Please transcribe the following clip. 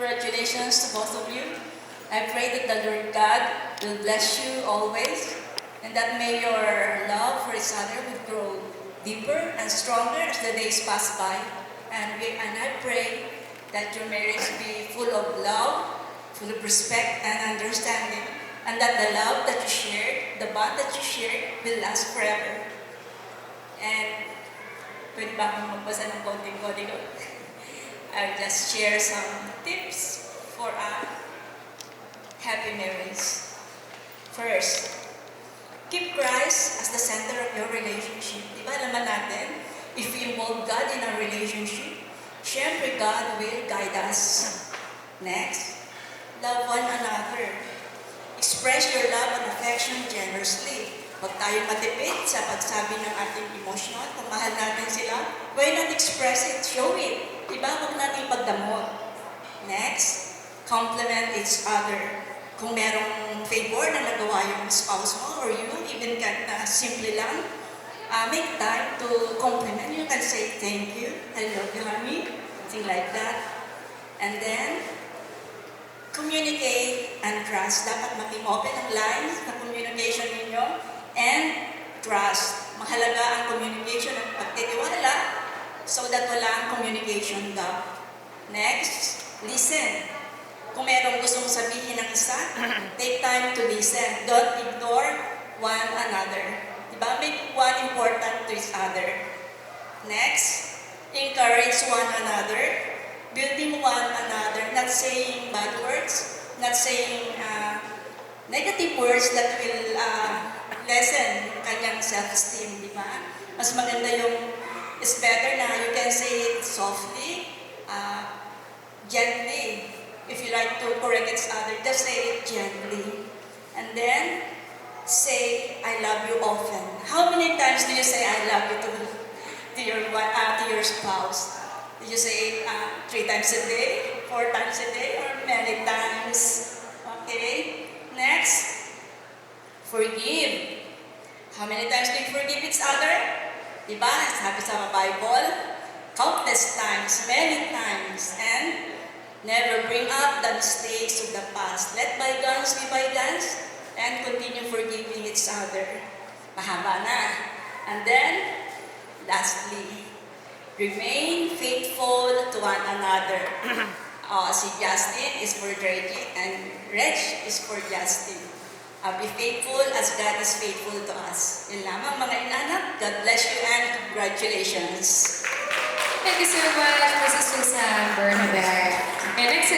Congratulations to both of you. I pray that the Lord God will bless you always, and that may your love for each other will grow deeper and stronger as the days pass by. And I pray that your marriage be full of love, full of respect and understanding, and that the love that you shared, the bond that you shared, will last forever. And pwede ba akong magbasa ng konting-konting? I'll just share some tips for a happy marriage. First, keep Christ as the center of your relationship. Di ba, alaman natin, if we involve God in our relationship, syempre God will guide us. Next, love one another. Express your love and affection generously. Huwag tayong matipid sa pagsabi ng ating emosyon. Kung mahal natin sila, why not express it? Show it. Diba? Huwag natin ipagdamot. Next, compliment each other. Kung merong favor na nagawa yung spouse mo or you, even kahit na simple lang, make time to compliment. You can say, thank you, I love you, honey, something like that. And then, communicate and trust. Dapat maging open ang lines ng communication ninyo. And trust. Mahalaga ang communication at pagtitiwala so that wala ang communication gap. Next, listen. Kung merong gustong sabihin ng isa, take time to listen. Don't ignore one another. Diba? Make one important to each other. Next, encourage one another. Building one another. Not saying bad words. Not saying negative words that will lessen kanyang self-esteem, di ba? Mas maganda yung, it's better na you can say it softly, gently. If you like to correct each other, just say it gently. And then, say, I love you often. How many times do you say, I love you to your spouse? Do you say it 3 times a day, 4 times a day, or many times? Okay? Next, forgive. How many times do you forgive each other? Diba? Sabi sa Bible, countless times, many times, and never bring up the mistakes of the past. Let bygones be bygones, and continue forgiving each other. Mahaba na. And then, lastly, remain faithful to one another. Si Justin is for Reggie, and Reg is for Justin. Be faithful as God is faithful to us. Yun lamang mga inanak. God bless you and congratulations. Thank you so much, Mrs. Susan Bernabé. And next